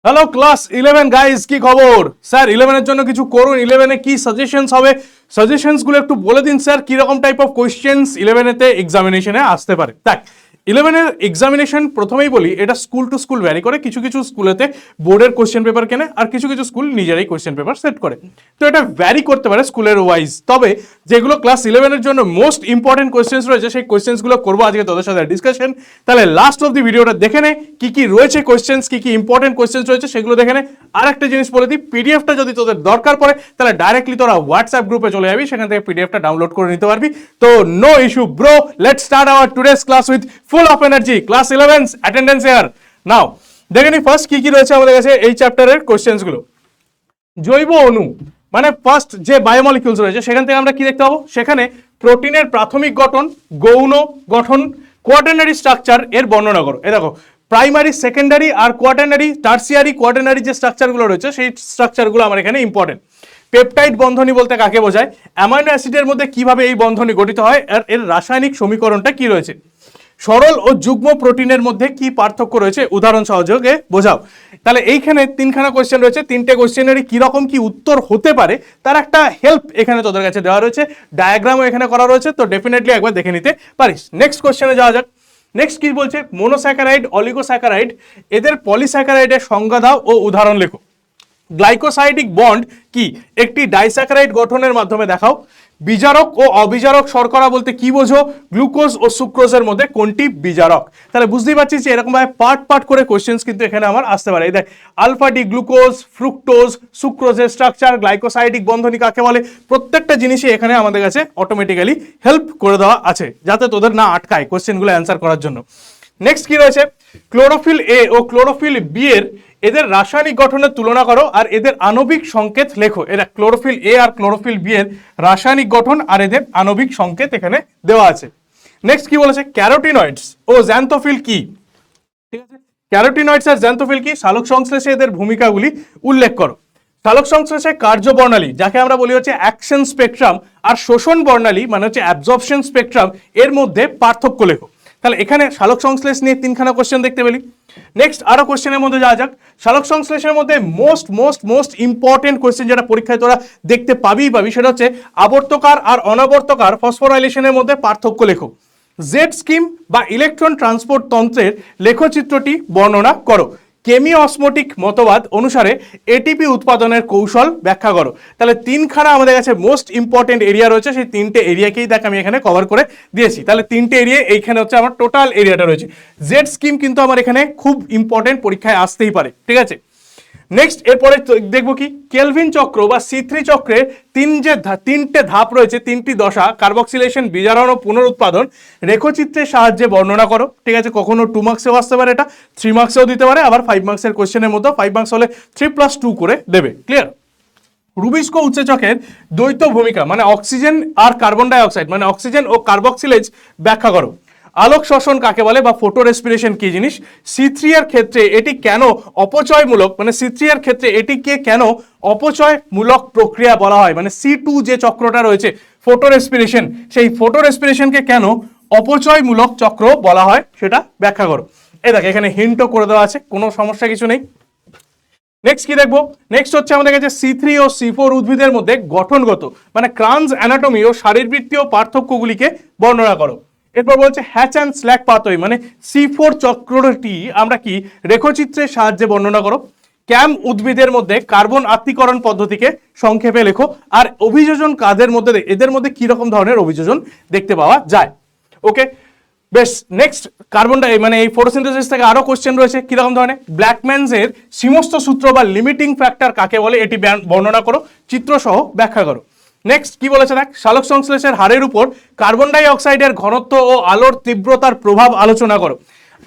Hello class 11 guys, কি খবর sir? 11 এর জন্য কিছু করুন। 11 এ কি সাজেশনস হবে, সাজেশনস গুলো একটু বলে দিন স্যার। কি রকম টাইপ অফ কোশ্চেন্স 11 এতে এক্সামিনেশনে আসতে পারে? দেখ, 11 এর এক্সামিনেশন প্রথমেই বলি, এটা স্কুল টু স্কুল ভ্যারি করে। কিছু কিছু স্কুলেতে বোর্ডের কোশ্চেন পেপার কেনে, আর কিছু কিছু স্কুল নিজেরাই কোশ্চেন পেপার সেট করে। তো এটা ভ্যারি করতে পারে স্কুলের ওয়াইজ। তবে যেগুলো ক্লাস 11 এর জন্য মোস্ট ইম্পর্টেন্ট কোশ্চেন্স রয়েছে, সেই কোশ্চেন্স গুলো করবো আজকে তোদের সাথে ডিসকাশন। তাহলে লাস্ট অফ দি ভিডিওটা দেখে নে কি কি রয়েছে কোশ্চেন্স, কি কি ইম্পর্টেন্ট কোশ্চেন্স রয়েছে সেগুলো দেখে নে। আর একটা জিনিস বলে দিই, পিডিএফটা যদি তোদের দরকার পড়ে তাহলে ডাইরেক্টলি তোরা হোয়াটসঅ্যাপ গ্রুপে চলে যাবি, সেখান থেকে পিডিএফটা ডাউনলোড করে নিতে পারবি। তো no issue bro, let's start our today's class with full of energy. Class 11 attendance here now. দেখে নি ফার্স্ট কি কি রয়েছে আমাদের কাছে এই চ্যাপ্টারের কোশ্চেন্স গুলো। জৈব অণু মানে ফার্স্ট যে বায়োমলিকিউলস রয়েছে সেখান থেকে আমরা কি দেখতে পাবো, সেখানে প্রোটিনের প্রাথমিক গঠন, গৌণ গঠন, কোয়াটার্নারি স্ট্রাকচার এর বর্ণনা করো। এ দেখো, প্রাইমারি, সেকেন্ডারি আর কোয়াটার্নারি, টার্সিয়ারি, কোয়াটার্নারি যে স্ট্রাকচারগুলো রয়েছে সেই স্ট্রাকচারগুলো আমার এখানে ইম্পর্টেন্ট। পেপটাইড বন্ধনী বলতে কাকে বোঝায়, অ্যামাইনো অ্যাসিডের মধ্যে কিভাবে এই বন্ধনী গঠিত হয়, আর এর রাসায়নিক সমীকরণটা কি রয়েছে, সরল ও যুগ্ম প্রোটিনের মধ্যে কি পার্থক্য রয়েছে, উদাহরণ সহযোগে বোঝাও। তাহলে এইখানে তিনখানা কোশ্চেন রয়েছে, তিনটে কোশ্চেনেরই কিরকম কি উত্তর হতে পারে তার একটা হেল্প এখানে তোদের কাছে দেওয়া রয়েছে, ডায়াগ্রামও এখানে করা রয়েছে, তো ডেফিনেটলি একবার দেখে নিতে পারিস। নেক্সট কোশ্চেনে যাওয়া যাক। নেক্সট কি বলছে, মোনোস্যাকারাইড, অলিগোস্যাকারাইড এদের পলিস্যাকারাইডের সংজ্ঞা দাও ও উদাহরণ লেখো। গ্লাইকোসাইডিক বন্ড কি, একটি ডাইস্যাকারাইড গঠনের মাধ্যমে দেখাও। বিজারক ও অবিজারক শর্করা বলতে কি বোঝো, গ্লুকোজ ও সুক্রোজের মধ্যে কোনটি বিজারক। তাহলে বুঝতেই পারছিস যে এরকম ভাবে পার্ট পার্ট করে কোশ্চেন্স কিন্তু এখানে আমার আসতে পারে। এই দেখ, আলফা ডি গ্লুকোজ, ফ্রুক্টোজ, সুক্রোজের স্ট্রাকচার, গ্লাইকোসাইডিক বন্ধনী কাকে বলে, প্রত্যেকটা জিনিসই এখানে আমাদের কাছে অটোমেটিক্যালি হেল্প করে দেওয়া আছে, যাতে তোদের না আটকায় কোশ্চেনগুলো অ্যান্সার করার জন্য। নেক্সট কি রয়েছে, ক্লোরোফিল এ ও ক্লোরোফিল বি এর এদের রাসায়নিক গঠনের তুলনা করো আর এদের আণবিক সংকেত লেখো। এরা ক্লোরোফিল এ আর ক্লোরোফিল বি এর রাসায়নিক গঠন আর এদের আণবিক সংকেত এখানে দেওয়া আছে। নেক্সট কি বলেছে, ক্যারোটিনয়েডস ও জ্যান্থোফিল কি। ঠিক আছে, ক্যারোটিনয়েডস আর জ্যান্থোফিল কি, সালোক সংশ্লেষে এদের ভূমিকাগুলি উল্লেখ করো। সালোক সংশ্লেষে কার্য বর্ণালী যাকে আমরা বলি হচ্ছে অ্যাকশন স্পেকট্রাম, আর শোষণ বর্ণালী মানে হচ্ছে অ্যাবজর্পশন স্পেকট্রাম, এর মধ্যে পার্থক্য লেখো। তাহলে এখানে সালোক সংশ্লেষ নিয়ে তিনখানা কোশ্চেন দেখতে পেলি। নেক্সট আরো কোশ্চেনের মধ্যে যাওয়া যাক। সালোক সংশ্লেষের মধ্যে most most most important question যেটা পরীক্ষায় তোরা দেখতে পাবি সেটা হচ্ছে আবর্তকার আর অনাবর্তকার ফসফোরাইলেশনের মধ্যে পার্থক্য লেখো। জেড স্কিম বা ইলেকট্রন ট্রান্সপোর্ট তন্ত্রের লেখচিত্রটি বর্ণনা করো। কেমিও অসমোটিক মতবাদ অনুসারে এটিপি উৎপাদনের কৌশল ব্যাখ্যা করো। তাহলে তিনখানা আমাদের কাছে মোস্ট ইম্পর্টেন্ট এরিয়া রয়েছে, সেই তিনটে এরিয়াকেই দেখ আমি এখানে কভার করে দিয়েছি। তাহলে তিনটে এরিয়া এইখানে হচ্ছে আমার টোটাল এরিয়াটা রয়েছে। জেড স্কিম কিন্তু আমার এখানে খুব ইম্পর্টেন্ট, পরীক্ষায় আসতেই পারে। ঠিক আছে, নেক্সট এরপরে দেখবো কি, কেলভিন চক্র বা C3 চক্রের তিনটে ধাপ রয়েছে, তিনটি দশা, কার্বক্সিলেশন, বিজারণ ও পুনরুৎপাদন রেখচিত্রের সাহায্যে বর্ণনা করো। ঠিক আছে, কখনো 2 মার্কসেও আসতে পারে, এটা 3 মার্কসেও দিতে পারে, আবার 5 মার্কসের কোশ্চেনের মধ্যে 5 মার্কস হলে 3+2 করে দেবে। ক্লিয়ার। রুবিস্কো উৎসেচকের দ্বৈত ভূমিকা মানে অক্সিজেন আর কার্বন ডাই অক্সাইড মানে অক্সিজেন ও কার্বক্সিলেজ ব্যাখ্যা করো। আলোক শোষণ কাকে বলে বা ফটো রেসপিরেশন কি জিনিস, C3 এর ক্ষেত্রে এটি কেন অপচয়মূলক মানে C3 এর ক্ষেত্রে এটিকে কেন অপচয়মূলক প্রক্রিয়া বলা হয়, মানে C2 যে চক্রটা রয়েছে ফটো রেসপিরেশন, সেই ফটো রেসপিরেশনকে কেন অপচয়মূলক চক্র বলা হয় সেটা ব্যাখ্যা করো। এই দেখ এখানে হিন্টও করে দেওয়া আছে, কোনো সমস্যা কিছু নেই। নেক্সট কি দেখবো, নেক্সট হচ্ছে আমাদের কাছে C3 ও C4 উদ্ভিদের মধ্যে গঠনগত মানে ক্রান্স অ্যানাটমি ও শারীরবৃত্তীয় পার্থক্যগুলিকে বর্ণনা করো। এরপর বলছে হ্যাচ অ্যান্ড স্ল্যাক পাথওয়ে মানে C4 চক্রটি আমরা কি রেখচিত্রের সাহায্যে বর্ণনা করো। ক্যাম উদ্ভিদের মধ্যে কার্বন আত্তীকরণ পদ্ধতিকে সংক্ষেপে লেখো। আর অভিযোজন কাদের মধ্যে, এদের মধ্যে কি রকম ধরনের অভিযোজন দেখতে পাওয়া যায়। ওকে, বেশ। নেক্সট কার্বন ডাই মানে এই ফটোসিনথেসিস থেকে আরো কোশ্চেন রয়েছে কিরকম ধরনের, ব্ল্যাকম্যানস এর সমস্ত সূত্র বা লিমিটিং ফ্যাক্টর কাকে বলে এটি বর্ণনা করো, চিত্র সহ ব্যাখ্যা করো। নেক্সট কি বলেছে দেখ, সালোক সংশ্লেষের হারের উপর কার্বন ডাই অক্সাইডের ঘনত্ব ও আলোর তীব্রতার প্রভাব আলোচনা করো।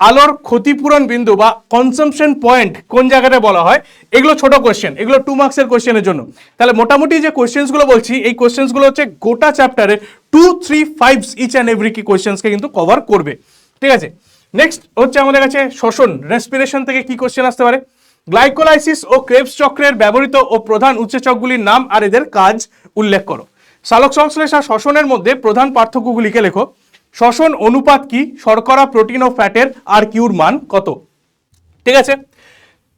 আলোর ক্ষতিপূরণ বিন্দু বা কনসাম্পশন পয়েন্ট কোন জায়গাটা বলা হয়, এগুলো ছোট কোশ্চেন, এগুলো 2 মার্কসের কোশ্চেনের জন্য। তাহলে মোটামুটি যে কোশ্চেন্সগুলো বলছি এই কোশ্চেন্সগুলো হচ্ছে গোটা চ্যাপ্টারে 2, 3, 5 ইচ অ্যান্ড এভরি কি কোশ্চেন্সকে কিন্তু কভার করবে। ঠিক আছে, নেক্সট হচ্ছে আমাদের কাছে শ্বসন রেসপিরেশন থেকে কি কোশ্চেন আসতে পারে, গ্লাইকোলাইসিস ও ক্রেবস চক্রের ব্যবহৃত ও প্রধান উৎসেচকগুলির নাম আর এদের কাজ উল্লেখ করো। সালোক সংশ্লেষ আর শ্বসনের মধ্যে প্রধান পার্থক্যগুলিকে লেখো। শ্বসন অনুপাত কি, শর্করা, প্রোটিন ও ফ্যাটের আর কিউর মান কত। ঠিক আছে,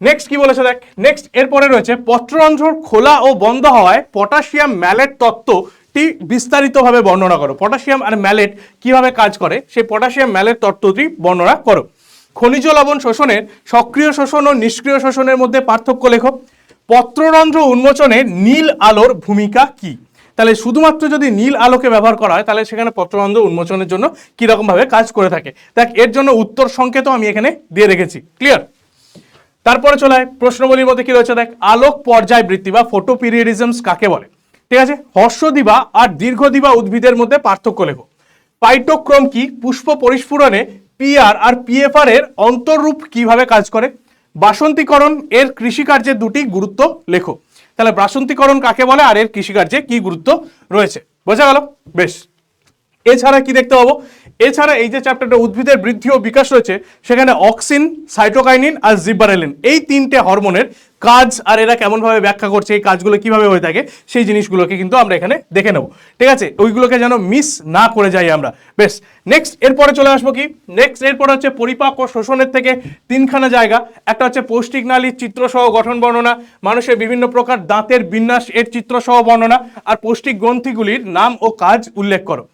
নেক্সট কি বলেছে দেখ, নেক্সট এরপরে রয়েছে পত্ররন্ধ্র খোলা ও বন্ধ হওয়ায় পটাশিয়াম ম্যালেট তত্ত্বটি বিস্তারিতভাবে বর্ণনা করো। পটাশিয়াম আর ম্যালেট কিভাবে কাজ করে সেই পটাশিয়াম ম্যালেট তত্ত্বটি বর্ণনা করো। খনিজ লবণ শোষণের সক্রিয় শোষণ ও নিষ্ক্রিয় শোষণের মধ্যে পার্থক্য লেখো। পত্ররন্ধ্র উন্মোচনে নীল আলোর ভূমিকা কি? তাহলে শুধুমাত্র যদি নীল আলোকে ব্যবহার করা হয় তাহলে সেখানে পত্ররন্ধ্র উন্মোচনের জন্য কিরকম ভাবে কাজ করে থাকে। দেখ এর জন্য উত্তর সংকেত আমি এখানে দিয়ে রেখেছি, ক্লিয়ার। তারপরে চলে আয় প্রশ্নবলীর মধ্যে কি রয়েছে দেখ, আলোক পর্যায় বৃত্তি বা ফটোপিরিয়ডিজমস কাকে বলে? ঠিক আছে, হর্ষদিবা আর দীর্ঘদিবা উদ্ভিদের মধ্যে পার্থক্য লেখো। পাইটোক্রম কি? পুষ্প পরিস্ফুরণে পিআর আর পিএফআর এর অন্তররূপ কিভাবে কাজ করে? বাসন্তীকরণ এর কৃষিকার্যের দুটি গুরুত্ব লেখো। তাহলে বাসন্তীকরণ কাকে বলে আর এর কৃষিকার্যে কি গুরুত্ব রয়েছে, বোঝা গেল? বেশ, এছাড়া কি দেখতে পাবো? এছাড়া এই যে চ্যাপ্টারটা উদ্ভিদের বৃদ্ধি ও বিকাশ রয়েছে সেখানে অক্সিন, সাইটোকাইনিন আর জিব্বারেলিন এই তিনটে হরমোনের কাজ আর এরা কেমন ভাবে ব্যাখ্যা করছে, এই কাজগুলো কিভাবে হয়ে থাকে সেই জিনিসগুলোকে কিন্তু আমরা এখানে দেখে নেব। ঠিক আছে, ওইগুলোকে যেন মিস না করে যাই আমরা। বেশ, নেক্সট এরপরে চলে আসবো কি, নেক্সট এরপরে হচ্ছে পরিপাক ও শোষণের থেকে তিনখানা জায়গা। একটা হচ্ছে পৌষ্টিক নালীর চিত্রসহ গঠন বর্ণনা, মানুষের বিভিন্ন প্রকার দাঁতের বিন্যাস এর চিত্রসহ বর্ণনা, আর পৌষ্টিক গ্রন্থিগুলির নাম ও কাজ উল্লেখ করো।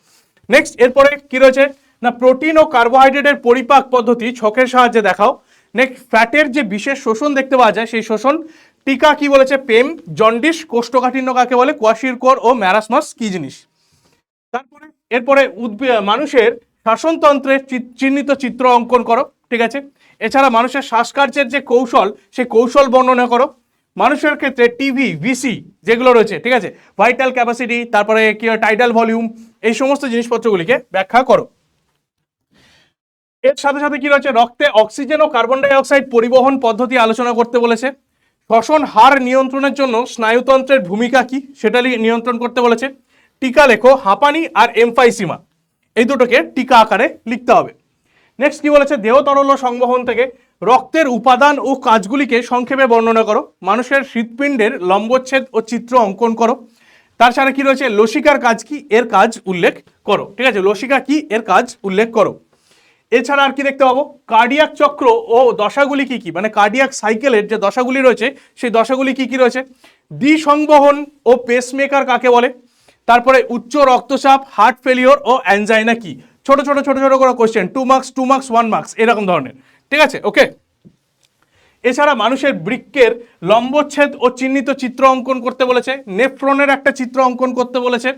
নেক্সট এরপরে কি রয়েছে না, প্রোটিন ও কার্বোহাইড্রেটের পরিপাক পদ্ধতি ছকের সাহায্যে দেখাও। নেক্সট ফ্যাটের যে বিশেষ শোষণ দেখতে পাওয়া যায় সেই শোষণ টিকা কি বলেছে, পেম, জন্ডিস, কোষ্ঠকাঠিন্য কাকে বলে, কোয়াশিরকোর ও ম্যারাসমাস কি জিনিস। তারপরে এরপরে মানুষের শাসনতন্ত্রের চিহ্নিত চিত্র অঙ্কন করো। ঠিক আছে, এছাড়া মানুষের শ্বাসকার্যের যে কৌশল সেই কৌশল বর্ণনা করো। মানুষের ক্ষেত্রে টিভি, ভিসি যেগুলো রয়েছে, ঠিক আছে, ভাইটাল ক্যাপাসিটি, তারপরে কি টাইডাল ভলিউম, এই সমস্ত জিনিসপত্রগুলিকে ব্যাখ্যা করো। এর সাথে সাথে কি রয়েছে, রক্তে অক্সিজেন ও কার্বন ডাই অক্সাইড পরিবহন পদ্ধতি আলোচনা করতে বলেছে। শ্বসন হার নিয়ন্ত্রণের জন্য স্নায়ুতন্ত্রের ভূমিকা কি সেটা নিয়ন্ত্রণ করতে বলেছে। টিকা লেখো, হাঁপানি আর এমফাইসিমা এই দুটোকে টিকা আকারে লিখতে হবে। নেক্সট কি বলেছে, দেহ তরল সংবহন থেকে রক্তের উপাদান ও কাজগুলিকে সংক্ষেপে বর্ণনা করো। মানুষের হৃৎপিণ্ডের লম্বচ্ছেদ ও চিত্র অঙ্কন করো। তার সাথে কি রয়েছে, লসিকার কাজ কি এর কাজ উল্লেখ করো। ঠিক আছে, লসিকা কি এর কাজ উল্লেখ করো। এছাড়া আর কি দেখতে পাবো, কার্ডিয়াক চক্র ও দশাগুলি কি কি, মানে কার্ডিয়াক সাইকেলের যে দশাগুলি রয়েছে সেই দশাগুলি কি কি রয়েছে। দ্বিসংবহন ও পেসমেকার কাকে বলে। তারপরে উচ্চ রক্তচাপ, হার্ট ফেলিওর ও অ্যানজাইনা কি। ছোট ছোট ছোট ছোট করে কোশ্চেন, 2 মার্কস 2 মার্কস 1 মার্কস এরকম ধরনের। ঠিক আছে, ওকে। এছাড়া মানুষের বৃক্কের লম্বচ্ছেদ ও চিহ্নিত চিত্র অঙ্কন করতে বলেছে। নেফ্রনের একটা চিত্র অঙ্কন করতে বলেছে।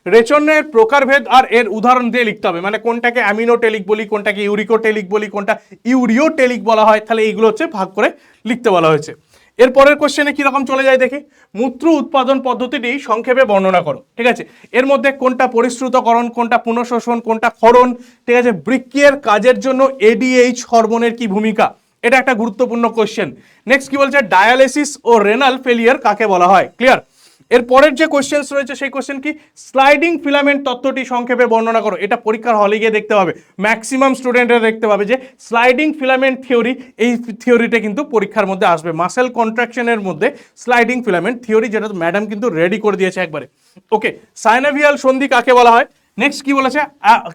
রেচনের প্রকারভেদ আর এর উদাহরণ দিয়ে লিখতে হবে, মানে কোনটাকে অ্যামিনোটেলিক বলি, কোনটাকে ইউরিকোটেলিক বলি, কোনটা ইউরিওটেলিক বলা হয়, তাহলে এইগুলো হচ্ছে ভাগ করে লিখতে বলা হয়েছে। এরপরের কোশ্চেনে কিরকম চলে যায় দেখি, মূত্র উৎপাদন পদ্ধতিটি সংক্ষেপে বর্ণনা করো। ঠিক আছে, এর মধ্যে কোনটা পরিশ্রুতকরণ, কোনটা পুনঃশোষণ, কোনটা ক্ষরণ। ঠিক আছে, বৃক্কের কাজের জন্য এডিএইচ হরমোনের কি ভূমিকা, এটা একটা গুরুত্বপূর্ণ কোশ্চেন। নেক্সট কি বলছে, ডায়ালিসিস ও রেনাল ফেলিয়ার কাকে বলা হয়, ক্লিয়ার। এর পরের যে কোশ্চেন রয়েছে সেই কোশ্চেন কি, স্লাইডিং ফিলামেন্ট তত্ত্বটি সংক্ষেপে বর্ণনা করো। এটা পরীক্ষার হলে গিয়ে দেখতে পাবে, ম্যাক্সিমাম স্টুডেন্টরা দেখতে পাবে যে স্লাইডিং ফিলামেন্ট থিওরি, এই থিওরিটা কিন্তু পরীক্ষার মধ্যে আসবে। মাসেল কন্ট্রাকশনের মধ্যে স্লাইডিং ফিলামেন্ট থিওরি, যেটা ম্যাডাম কিন্তু রেডি করে দিয়েছে একবারে। ওকে, সাইনোভিয়াল সন্ধি কাকে বলা হয়। নেক্সট কি বলেছে,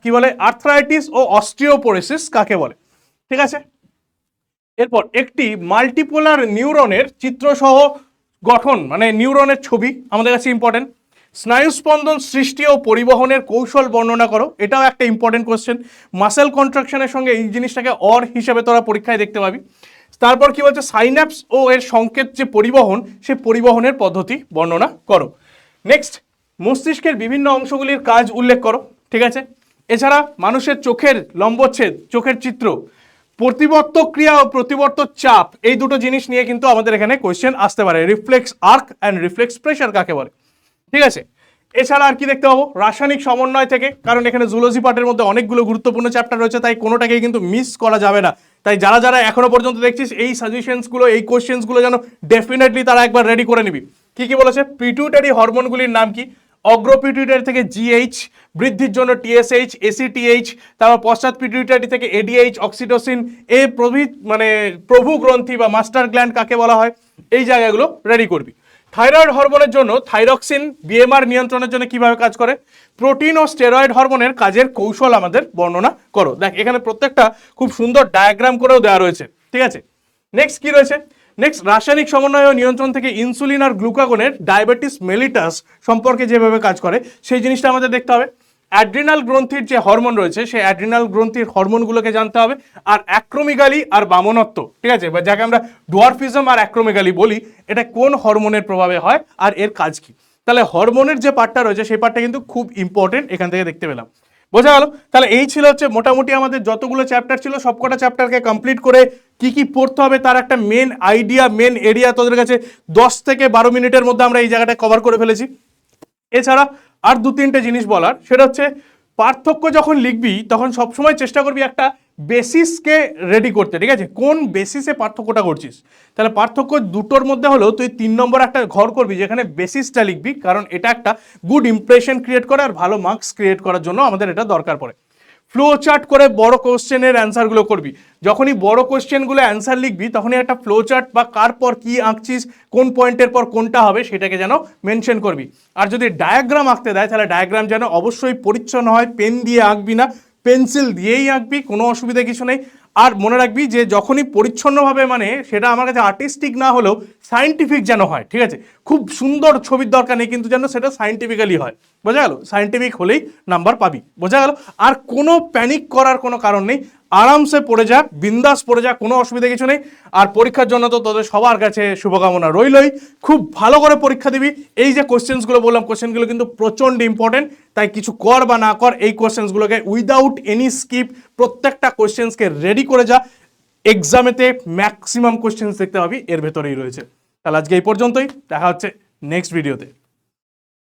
কি বলে, আর্থ্রাইটিস ও অস্টিওপোরোসিস কাকে বলে। ঠিক আছে, এরপর একটি মাল্টিপোলার নিউরনের চিত্রসহ গঠন, মানে নিউরনের ছবি আমাদের কাছে ইম্পর্টেন্ট। স্নায়ুস্পন্দন সৃষ্টি ও পরিবহনের কৌশল বর্ণনা করো, এটাও একটা ইম্পর্টেন্ট কোশ্চেন। মাসেল কন্ট্রাকশনের সঙ্গে এই জিনিসটাকে অর হিসাবে তোরা পরীক্ষায় দেখতে পাবি। তারপর কি বলছে, সাইন্যাপস ও এর সংকেত যে পরিবহন, সেই পরিবহনের পদ্ধতি বর্ণনা করো। নেক্সট, মস্তিষ্কের বিভিন্ন অংশগুলির কাজ উল্লেখ করো। ঠিক আছে, এছাড়া মানুষের চোখের লম্বচ্ছেদ, চোখের চিত্র, প্রতিবর্ত ক্রিয়া ও প্রতিবর্ত চাপ, এই দুটো জিনিস নিয়ে কিন্তু আমাদের এখানে কোয়েশ্চেন আসতে পারে। Reflex arc and reflex pressure কাকে বলে। ঠিক আছে, এছাড়া আর কি দেখতে পাবো, রাসায়নিক সমন্বয় থেকে, কারণ এখানে জুলজি পার্টের মধ্যে অনেকগুলো গুরুত্বপূর্ণ চ্যাপ্টার রয়েছে, তাই কোনোটাকেই কিন্তু মিস করা যাবে না। তাই যারা যারা এখনো পর্যন্ত দেখছিস এই সাজেশনসগুলো, এই কোয়েশ্চেন্সগুলো যেন ডেফিনেটলি তারা একবার রেডি করে নিবি। কি কি বলেছে, পিটুইটারি হরমোনগুলির নাম কি। অগ্রপিটুইটারি থেকে জিএইচ, বৃদ্ধির জন্য টিএসএইচ, এসিটিএইচ, তারপর পশ্চাৎ পিটুইটারি থেকে এডিএইচ, অক্সিটোসিন, এই মানে প্রভু গ্রন্থি বা মাস্টার গ্ল্যান্ড কাকে বলা হয়, এই জায়গাগুলো রেডি করবি। থাইরয়েড হরমোনের জন্য থাইরক্সিন বিএমআর নিয়ন্ত্রণের জন্য কিভাবে কাজ করে। প্রোটিন ও স্টেরয়েড হরমোনের কাজের কৌশল আমাদের বর্ণনা করো। দেখ এখানে প্রত্যেকটা খুব সুন্দর ডায়াগ্রাম করেও দেওয়া রয়েছে। ঠিক আছে, নেক্সট কি রয়েছে, নেক্সট রাসায়নিক সমন্বয় ও নিয়ন্ত্রণ থেকে ইনসুলিন আর গ্লুকাগনের ডায়াবেটিস মেলিটাস সম্পর্কে যেভাবে কাজ করে সেই জিনিসটা আমাদের দেখতে হবে। অ্যাড্রিনাল গ্রন্থির যে হরমোন রয়েছে সেই অ্যাড্রিনাল গ্রন্থির হরমোনগুলোকে জানতে হবে। আর অ্যাক্রোমেগালি আর বামনত্ব, ঠিক আছে, বা যাকে আমরা ডোয়ারফিজম আর অ্যাক্রোমেগালি বলি, এটা কোন হরমোনের প্রভাবে হয় আর এর কাজ কি। তাহলে হরমোনের যে পার্টটা রয়েছে সেই পার্টটা কিন্তু খুব ইম্পর্টেন্ট, এখান থেকে দেখতে পেলাম। বোঝা গেল? তাহলে এই ছিল হচ্ছে মোটামুটি আমাদের যতগুলো চ্যাপ্টার ছিল সবকটা চ্যাপ্টারকে কমপ্লিট করে কি কি পড়তে হবে তার একটা মেন আইডিয়া, মেন এরিয়া তোদের কাছে 10 থেকে 12 মিনিটের মধ্যে আমরা এই জায়গাটা কভার করে ফেলেছি। এছাড়া আর 2-3টে জিনিস বলার, সেটা হচ্ছে পার্থক্য যখন লিখবি তখন সবসময় চেষ্টা করবি একটা বেসিসকে রেডি করতে, ঠিক আছে, কোন বেসিসে পার্থক্যটা করছিস। তাহলে পার্থক্য দুটোর মধ্যে হলেও তুই 3 নম্বর একটা ঘর করবি যেখানে বেসিসটা লিখবি, কারণ এটা একটা গুড ইমপ্রেশন ক্রিয়েট করে আর ভালো মার্কস ক্রিয়েট করার জন্য আমাদের এটা দরকার পড়ে। ফ্লো চার্ট করে বড় কোশ্চেনের অ্যান্সারগুলো করবি। যখনই বড় কোশ্চেনগুলো অ্যান্সার লিখবি তখনই একটা ফ্লো চার্ট বা কার পর কি আঁকছিস, কোন পয়েন্টের পর কোনটা হবে সেটাকে যেন মেনশন করবি। আর যদি ডায়াগ্রাম আঁকতে দেয় তাহলে ডায়াগ্রাম যেন অবশ্যই পরিচ্ছন্ন হয়, পেন দিয়ে আঁকবি না, পেন্সিল দিয়েই আঁকবি, কোনো অসুবিধা কিছু নেই। আর মনে রাখবি যে যখনই পরিচ্ছন্নভাবে, মানে সেটা আমার কাছে আর্টিস্টিক না হলেও সায়েন্টিফিক যেন হয়, ঠিক আছে, খুব সুন্দর ছবির দরকার নেই, কিন্তু যেন সেটা সায়েন্টিফিক্যালি হয়। বোঝা গেল? সায়েন্টিফিক হলেই নাম্বার পাবি। বোঝা গেল? আর কোনো প্যানিক করার কোনো কারণ নেই, আরামসে পড়ে যা, বিন্দাস পড়ে যা, কোনো অসুবিধা কিছু নেই। আর পরীক্ষার জন্য তো তোদের সবার কাছে শুভকামনা রইলই, খুব ভালো করে পরীক্ষা দিবি। এই যে কোশ্চেন্সগুলো বললাম, কোশ্চেনগুলো কিন্তু প্রচণ্ড ইম্পর্টেন্ট, তাই কিছু কর বা না কর এই কোশ্চেন্সগুলোকে উইদাউট এনি স্কিপ প্রত্যেকটা কোশ্চেন্সকে রেডি করে যা। এক্সামেতে ম্যাক্সিমাম কোশ্চেন্স দেখতে পাবি এর ভেতরেই রয়েছে। তাহলে আজকে এই পর্যন্তই, দেখা হচ্ছে নেক্সট ভিডিওতে।